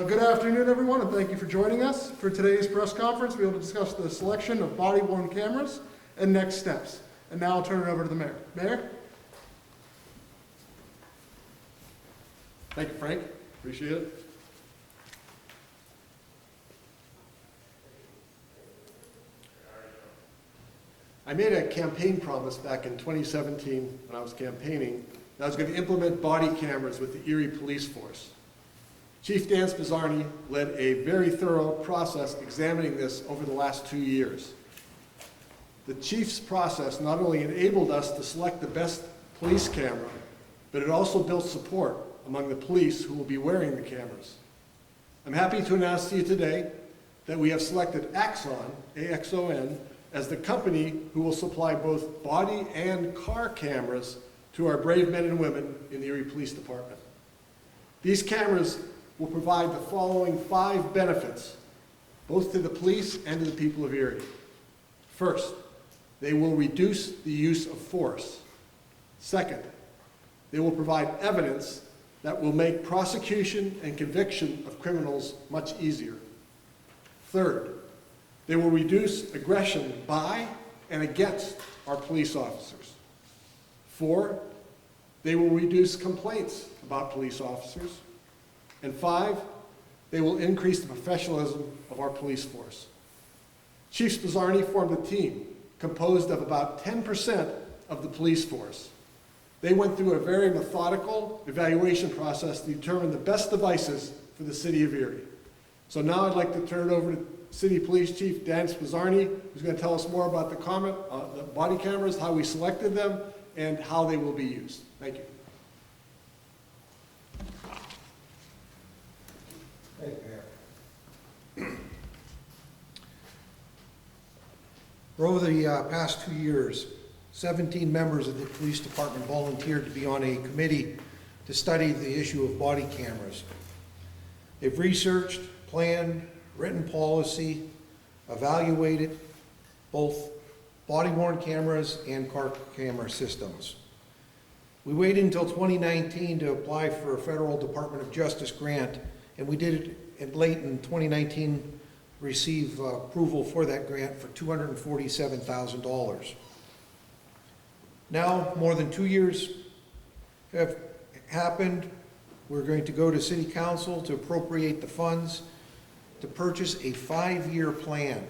Good afternoon, everyone, and thank you for joining us. For today's press conference, we will discuss the selection of body-worn cameras and next steps. And now I'll turn it over to the mayor. Mayor? Thank you, Frank. Appreciate it. I made a campaign promise back in 2017 when I was campaigning that I was going to implement body cameras with the Erie Police Force. Chief Dan Spizzarni led a very thorough process examining this over the last 2 years. The chief's process not only enabled us to select the best police camera, but it also built support among the police who will be wearing the cameras. I'm happy to announce to you today that we have selected Axon, A-X-O-N, as the company who will supply both body and car cameras to our brave men and women in the Erie Police Department. These cameras will provide the following 5 benefits, both to the police and to the people of Erie. First, they will reduce the use of force. Second, they will provide evidence that will make prosecution and conviction of criminals much easier. Third, they will reduce aggression by and against our police officers. 4, they will reduce complaints about police officers. And 5, they will increase the professionalism of our police force. Chief Spizzarni formed a team composed of about 10% of the police force. They went through a very methodical evaluation process to determine the best devices for the city of Erie. So now I'd like to turn it over to City Police Chief Dan Spizzarni, who's going to tell us more about the body cameras, how we selected them, and how they will be used. Thank you. Thank you, Mayor. For over the past 2 years, 17 members of the police department volunteered to be on a committee to study the issue of body cameras. They've researched, planned, written policy, evaluated both body-worn cameras and car camera systems. We waited until 2019 to apply for a federal Department of Justice grant, and we did it late in 2019 receive approval for that grant for $247,000. Now, more than 2 years have happened. We're going to go to City Council to appropriate the funds to purchase a 5-year plan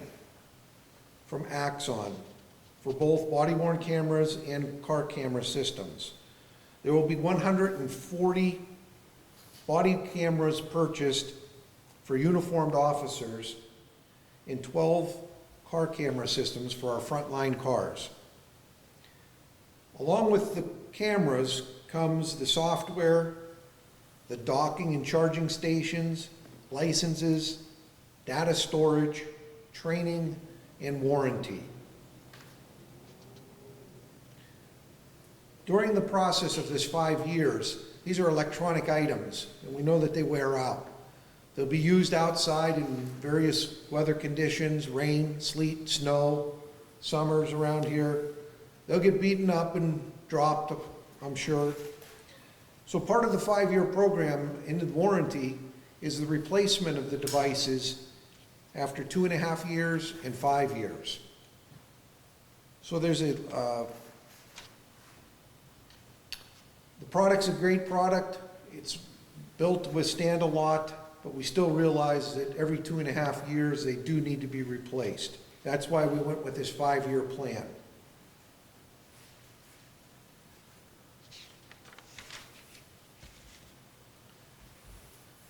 from Axon for both body-worn cameras and car camera systems. There will be 140 body cameras purchased for uniformed officers and 12 car camera systems for our frontline cars. Along with the cameras comes the software, the docking and charging stations, licenses, data storage, training, and warranty. During the process of this 5 years, these are electronic items, and we know that they wear out. They'll be used outside in various weather conditions, rain, sleet, snow, summers around here. They'll get beaten up and dropped, I'm sure. So part of the 5-year program in the warranty is the replacement of the devices after 2.5 years and 5 years. So there's the product's a great product. It's built to withstand a lot, but we still realize that every 2.5 years they do need to be replaced. That's why we went with this 5-year plan.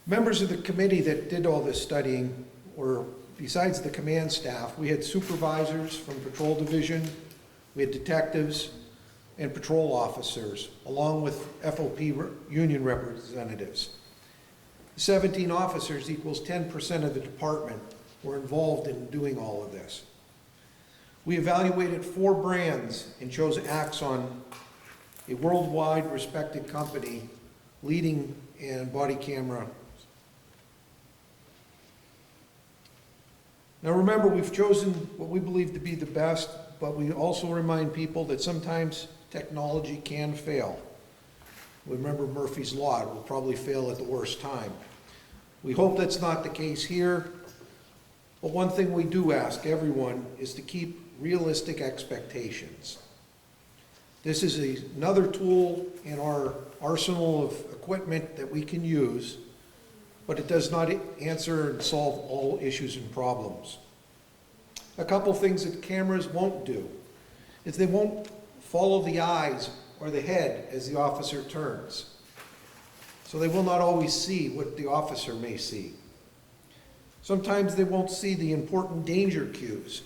Members of the committee that did all this studying were, besides the command staff, we had supervisors from Patrol Division, we had detectives, and patrol officers, along with FOP union representatives. 17 officers equals 10% of the department were involved in doing all of this. We evaluated 4 brands and chose Axon, a worldwide respected company leading in body camera. Now remember, we've chosen what we believe to be the best, but we also remind people that sometimes technology can fail. Remember Murphy's Law, it will probably fail at the worst time. We hope that's not the case here, but one thing we do ask everyone is to keep realistic expectations. This is another tool in our arsenal of equipment that we can use, but it does not answer and solve all issues and problems. A couple things that cameras won't do is they won't follow the eyes or the head as the officer turns. So they will not always see what the officer may see. Sometimes they won't see the important danger cues,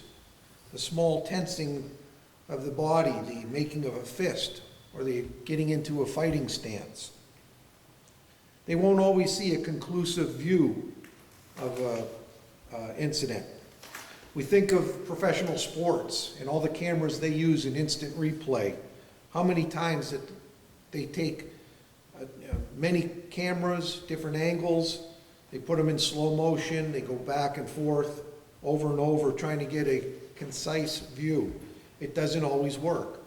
the small tensing of the body, the making of a fist, or the getting into a fighting stance. They won't always see a conclusive view of an incident. We think of professional sports and all the cameras they use in instant replay. How many times that they take many cameras, different angles, they put them in slow motion, they go back and forth over and over trying to get a concise view. It doesn't always work.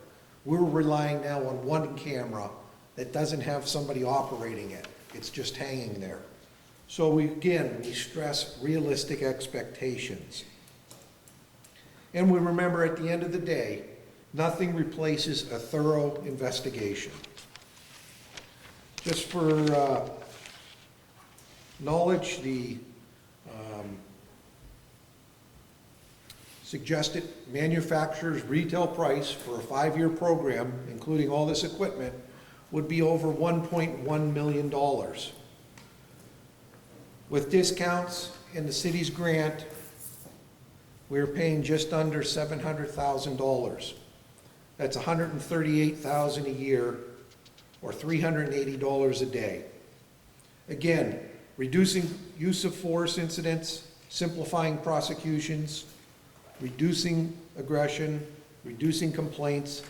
We're relying now on one camera that doesn't have somebody operating it. It's just hanging there. So we stress realistic expectations. And we remember at the end of the day, nothing replaces a thorough investigation. Just for knowledge, the suggested manufacturer's retail price for a 5-year program, including all this equipment, would be over $1.1 million. With discounts and the city's grant, we're paying just under $700,000. That's $138,000 a year, or $380 a day. Again, reducing use of force incidents, simplifying prosecutions, reducing aggression, reducing complaints,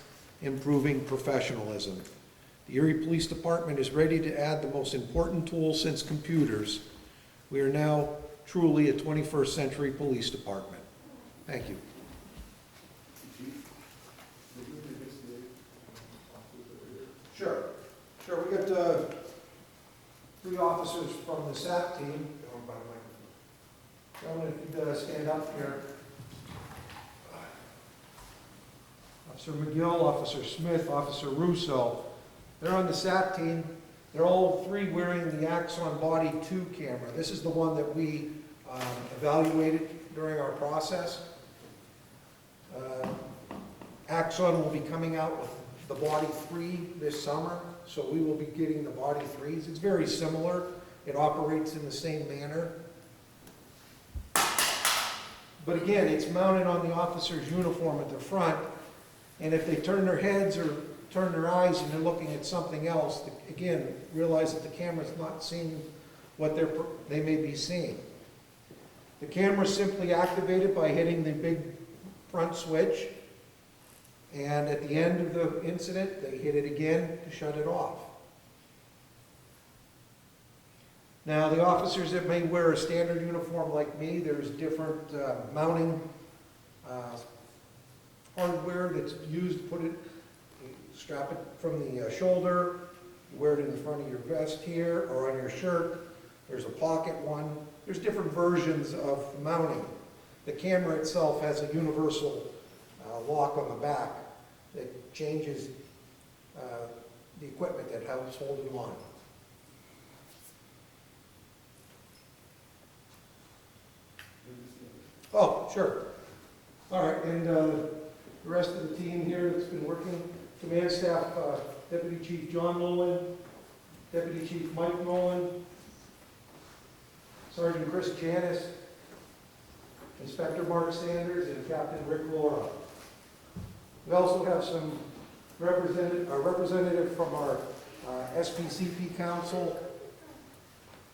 improving professionalism. The Erie Police Department is ready to add the most important tool since computers. We are now truly a 21st century police department. Thank you. Sure. We got 3 officers from the SAP team. Gentlemen, if you'd stand up here. Officer McGill, Officer Smith, Officer Russo. They're on the SAP team. They're all 3 wearing the Axon Body 2 camera. This is the one that we evaluated during our process. Axon will be coming out with the Body 3 this summer, so we will be getting the Body 3s. It's very similar. It operates in the same manner. But again, it's mounted on the officer's uniform at the front, and if they turn their heads or turn their eyes and they're looking at something else, again, realize that the camera's not seeing what they may be seeing. The camera's simply activated by hitting the big front switch, and at the end of the incident, they hit it again to shut it off. Now, the officers that may wear a standard uniform like me, there's different mounting hardware that's used to put it, you strap it from the shoulder, you wear it in the front of your vest here or on your shirt. There's a pocket one. There's different versions of mounting. The camera itself has a universal lock on the back that changes the equipment that helps hold it on. Oh, sure. All right, and the rest of the team here that's been working, command staff, Deputy Chief John Nolan, Deputy Chief Mike Nolan, Sergeant Chris Janis, Inspector Mark Sanders, and Captain Rick Laura. We also have some representative from our SPCP Council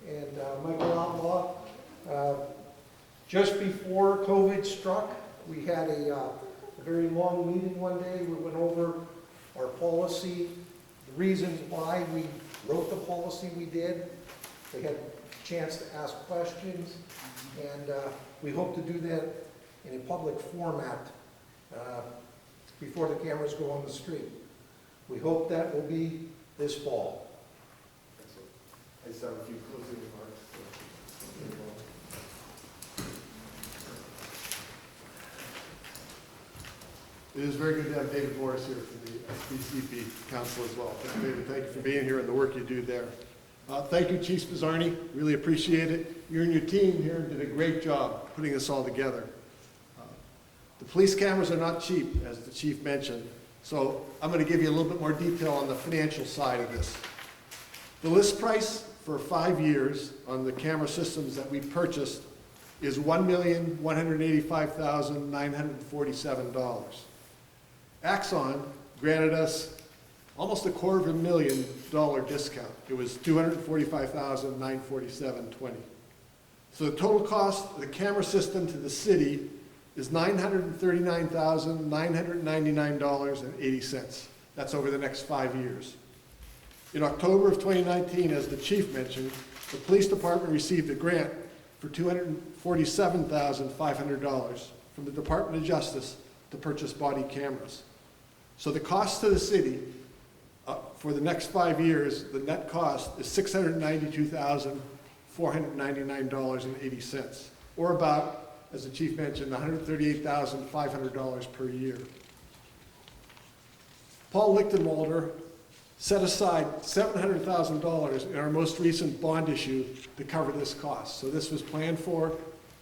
and Michael Outlaw. Just before COVID struck, we had a very long meeting one day. We went over our policy, the reasons why we wrote the policy we did. They had a chance to ask questions, and we hope to do that in a public format before the cameras go on the street. We hope that will be this fall. I just have a few closing remarks. It is very good to have David Morris here from the SBCP Council as well. David, thank you for being here and the work you do there. Thank you, Chief Spizzarni. Really appreciate it. You and your team here did a great job putting this all together. The police cameras are not cheap, as the chief mentioned, so I'm going to give you a little bit more detail on the financial side of this. The list price for 5 years on the camera systems that we purchased is $1,185,947. Axon granted us almost $250,000 discount. It was $245,947.20. So the total cost of the camera system to the city is $939,999.80. That's over the next 5 years. In October of 2019, as the chief mentioned, the police department received a grant for $247,500 from the Department of Justice to purchase body cameras. So the cost to the city for the next 5 years, the net cost is $692,499.80, or about, as the chief mentioned, $138,500 per year. Paul Lichtenwalder set aside $700,000 in our most recent bond issue to cover this cost. So this was planned for.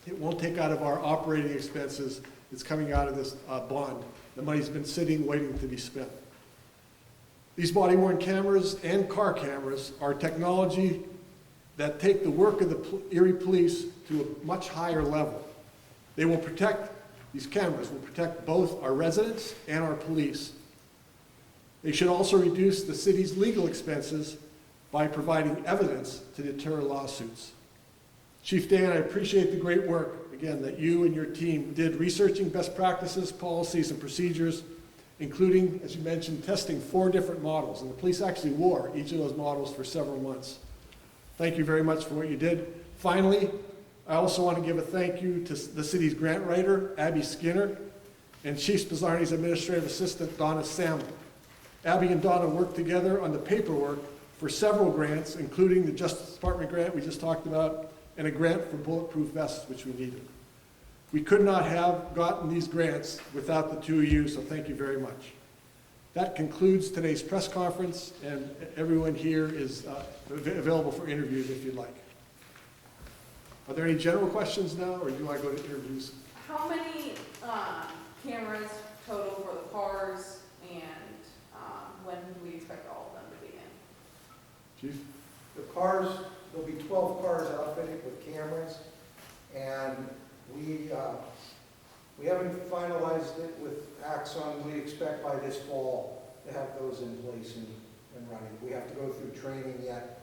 It won't take out of our operating expenses. It's coming out of this bond. The money's been sitting, waiting to be spent. These body-worn cameras and car cameras are technology that take the work of the Erie Police to a much higher level. They will protect, these cameras will protect both our residents and our police. They should also reduce the city's legal expenses by providing evidence to deter lawsuits. Chief Dan, I appreciate the great work, again, that you and your team did researching best practices, policies, and procedures, including, as you mentioned, testing 4 different models. And the police actually wore each of those models for several months. Thank you very much for what you did. Finally, I also want to give a thank you to the city's grant writer, Abby Skinner, and Chief Spizzarni's administrative assistant, Donna Samuel. Abby and Donna worked together on the paperwork for several grants, including the Justice Department grant we just talked about, and a grant for bulletproof vests, which we needed. We could not have gotten these grants without the 2 of you, so thank you very much. That concludes today's press conference, and everyone here is available for interviews if you'd like. Are there any general questions now, or do you want to go to interviews? How many cameras total for the cars, and when do we expect all of them to begin? Chief? The cars, there'll be 12 cars outfitted with cameras, and we haven't finalized it with Axon. We expect by this fall to have those in place and running. We have to go through training yet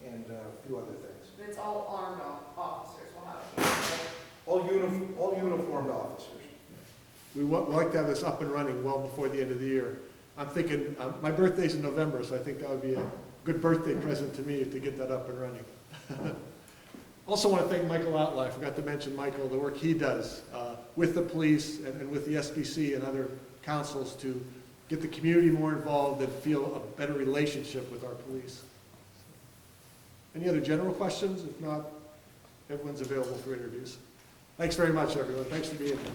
and a few other things. It's all armed officers will have a camera, right? All uniformed officers. We would like to have this up and running well before the end of the year. I'm thinking, my birthday's in November, so I think that would be a good birthday present to me to get that up and running. Also want to thank Michael Outlaw. I forgot to mention Michael, the work he does with the police and with the SBC and other councils to get the community more involved and feel a better relationship with our police. Any other general questions? If not, everyone's available for interviews. Thanks very much, everyone. Thanks for being here.